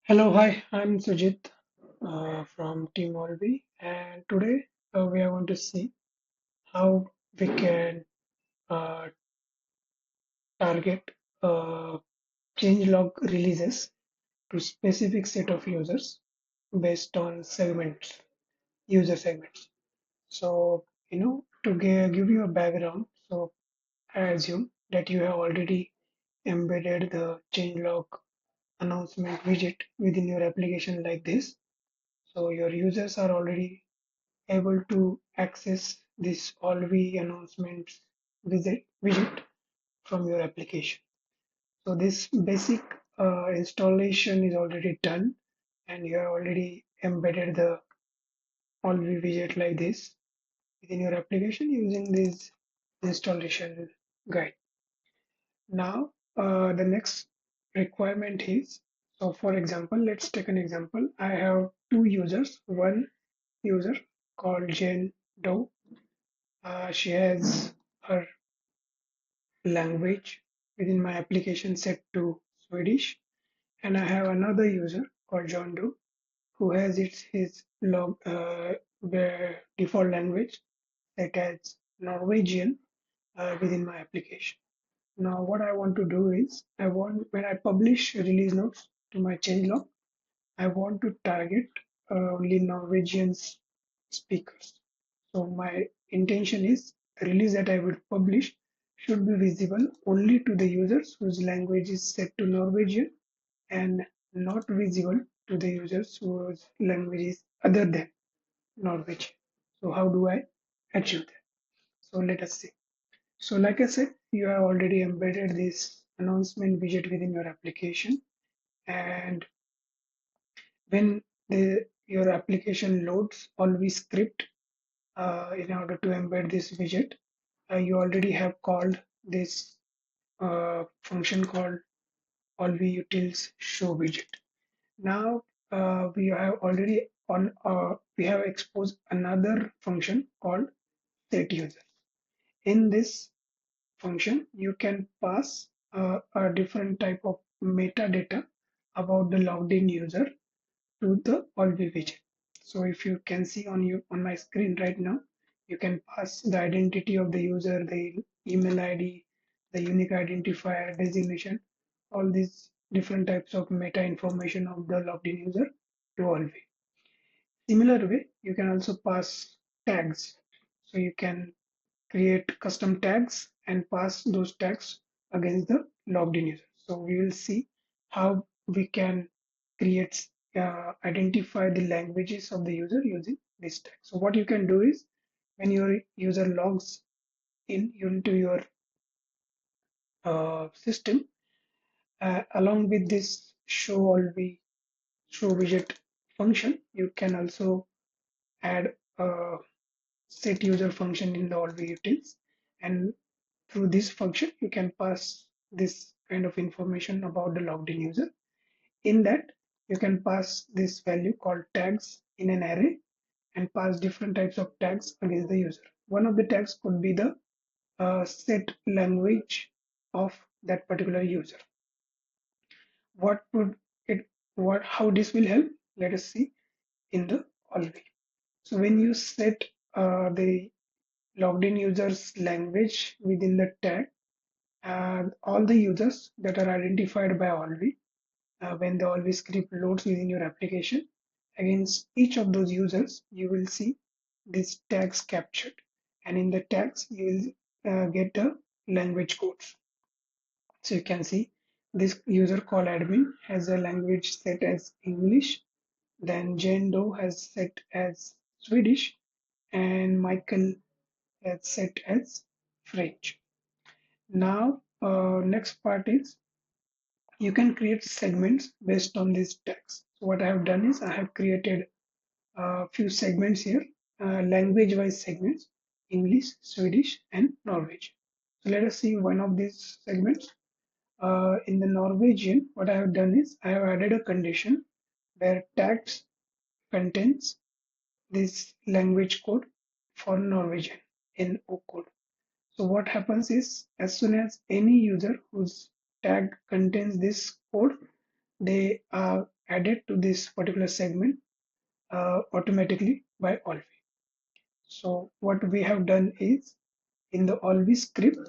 Hello, hi, I'm Sujit from Team Olvy, and today we are going to see how we can uh, target uh, changelog releases to specific set of users based on segments, user segments. So, to give you a background, so I assume that you have already embedded the changelog announcement widget within your application like this. So your users are already able to access this Olvy announcements widget from your application. So this basic installation is already done, and you have already embedded the Olvy widget like this within your application using this installation guide. Now, the next requirement is, so for example, let's take an example. I have two users, one user called Jane Doe. She has her language within my application set to Swedish, and I have another user called John Doe who has his default language set as Norwegian within my application. Now, what I want to do is, I want when I publish release notes to my changelog, I want to target only Norwegian speakers. So my intention is the release that I would publish should be visible only to the users whose language is set to Norwegian and not visible to the users whose language is other than Norwegian. So how do I achieve that? So let us see. So like I said, you have already embedded this announcement widget within your application, and when your application loads Olvy script in order to embed this widget, you already have called this function called Olvy utils show widget. Now we have already we have exposed another function called setUser. In this function, you can pass a different type of metadata about the logged in user to the Olvy widget. So if you can see on my screen right now, you can pass the identity of the user, the email ID, the unique identifier, designation, all these different types of meta information of the logged in user to Olvy. Similar way, you can also pass tags. So you can create custom tags and pass those tags against the logged in user. So we will see how we can create identify the languages of the user using this tag. So what you can do is when your user logs in into your system, along with this show widget function, you can also add a set user function in the Olvy utils, and through this function you can pass this kind of information about the logged in user. In that, you can pass this value called tags in an array and pass different types of tags against the user. One of the tags could be the set language of that particular user. What would it what how this will help? Let us see in the Olvy. So when you set the logged in users language within the tag, all the users that are identified by Olvy, when the Olvy script loads within your application, against each of those users, you will see these tags captured. And in the tags, you will get the language codes. So you can see this user called admin has a language set as English, then Jane Doe has set as Swedish, and Michael has set as French. Now, next part is you can create segments based on these tags. So what I have done is I have created a few segments here, language-wise segments, English, Swedish, and Norwegian. So let us see one of these segments. In the Norwegian, what I have done is I have added a condition where tags contains this language code for Norwegian in O code. So what happens is as soon as any user whose tag contains this code, they added to this particular segment automatically by Olvy. So what we have done is in the Olvy script,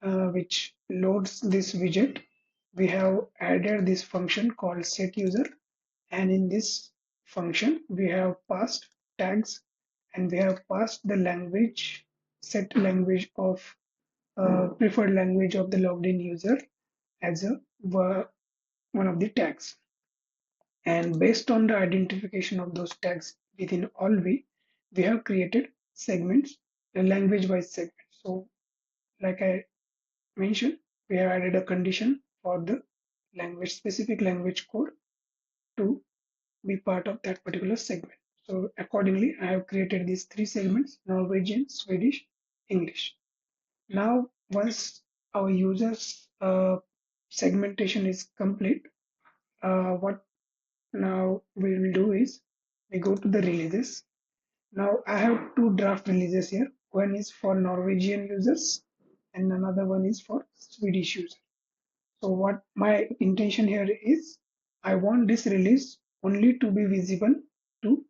which loads this widget, we have added this function called setUser, and in this function we have passed tags and we have passed the language, set language of preferred language of the logged in user as a one of the tags. And based on the identification of those tags within Olvy, we have created segments, a language-wise segment. So, like I mentioned, we have added a condition for the language specific language code to be part of that particular segment. So accordingly, I have created these three segments: Norwegian, Swedish, English. Now, once our users segmentation is complete, what now we will do is we go to the releases. Now I have two draft releases here. One is for Norwegian users and another one is for Swedish users. So what my intention here is, I want this release only to be visible to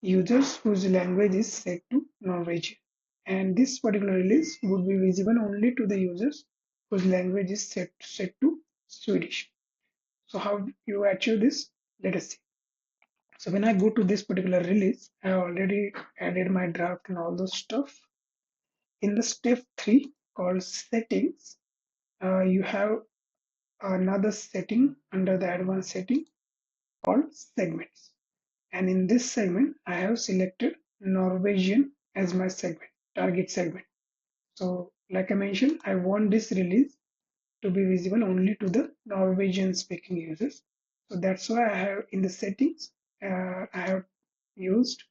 users whose language is set to Norwegian. And this particular release would be visible only to the users whose language is set to Swedish. So how you achieve this? Let us see. So when I go to this particular release, I already added my draft and all those stuff. In the step 3 called settings, you have another setting under the advanced setting called segments. And in this segment, I have selected Norwegian as my segment, target segment. So like I mentioned, I want this release to be visible only to the Norwegian speaking users. So that's why I have in the settings, I have used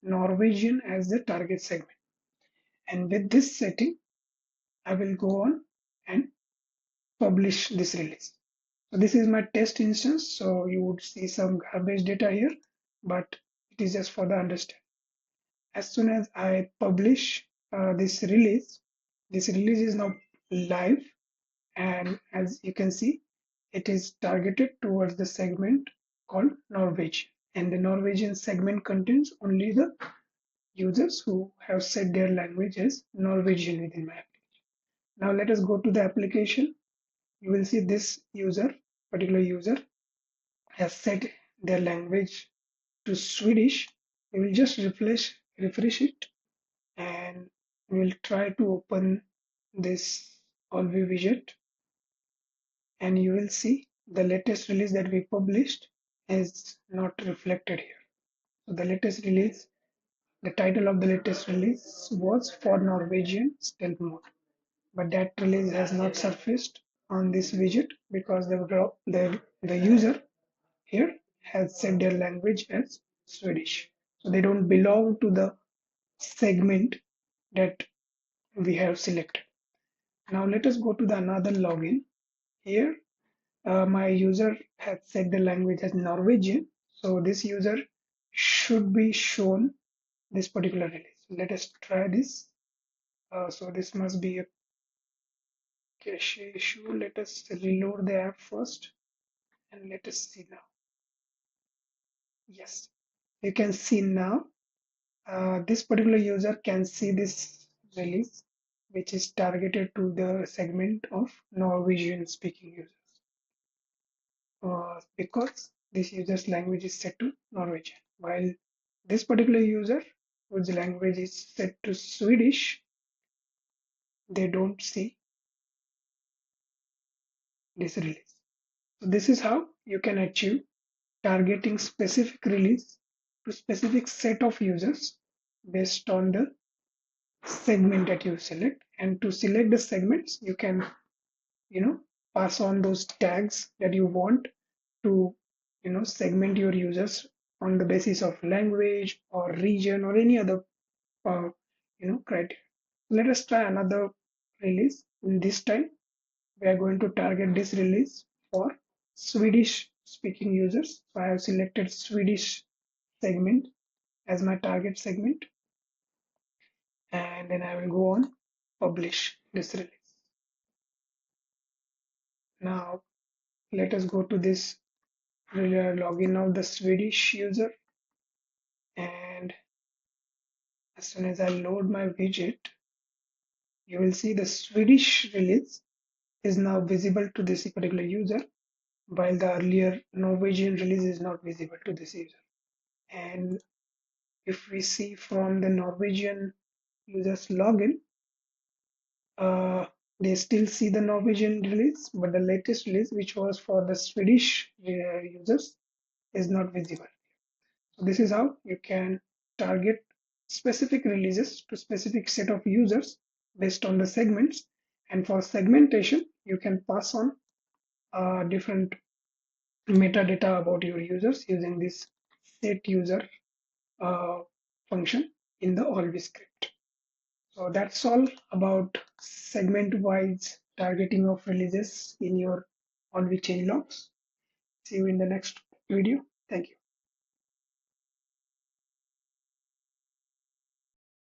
Norwegian as the target segment. And with this setting, I will go on and publish this release. So this is my test instance. So you would see some garbage data here, but it is just for the understanding. As soon as I publish this release is now live, and as you can see, it is targeted towards the segment called Norwegian, and the Norwegian segment contains only the users who have set their language as Norwegian within my application. Now let us go to the application. You will see this particular user has set their language to Swedish. We will just refresh it, and we'll try to open this Olvy widget, and you will see the latest release that we published is not reflected here. So the latest release, the title of the latest release was for Norwegian stealth mode, but that release has not surfaced on this widget because the user here has set their language as Swedish. So they don't belong to the segment that we have selected. Now let us go to the another login. Here my user has set the language as Norwegian. So this user should be shown this particular release. Let us try this. So this must be a cache issue. Let us reload the app first and let us see now. Yes, you can see now this particular user can see this release, which is targeted to the segment of Norwegian speaking users. Because this user's language is set to Norwegian, while this particular user whose language is set to Swedish, they don't see this release. So this is how you can achieve targeting specific release to specific set of users based on the segment that you select. And to select the segments, you can pass on those tags that you want to segment your users on the basis of language or region or any other criteria. Let us try another release. This time we are going to target this release for Swedish speaking users. So I have selected Swedish segment as my target segment, and then I will go on publish this release. Now let us go to this We'll log in now the Swedish user, and as soon as I load my widget, you will see the Swedish release is now visible to this particular user, while the earlier Norwegian release is not visible to this user. And if we see from the Norwegian users login, they still see the Norwegian release, but the latest release, which was for the Swedish users, is not visible. So this is how you can target specific releases to specific set of users based on the segments. And for segmentation, you can pass on different metadata about your users using this setUser uh, function in the Olvy script. So that's all about segment-wise targeting of releases in your Olvy changelogs. See you in the next video. Thank you.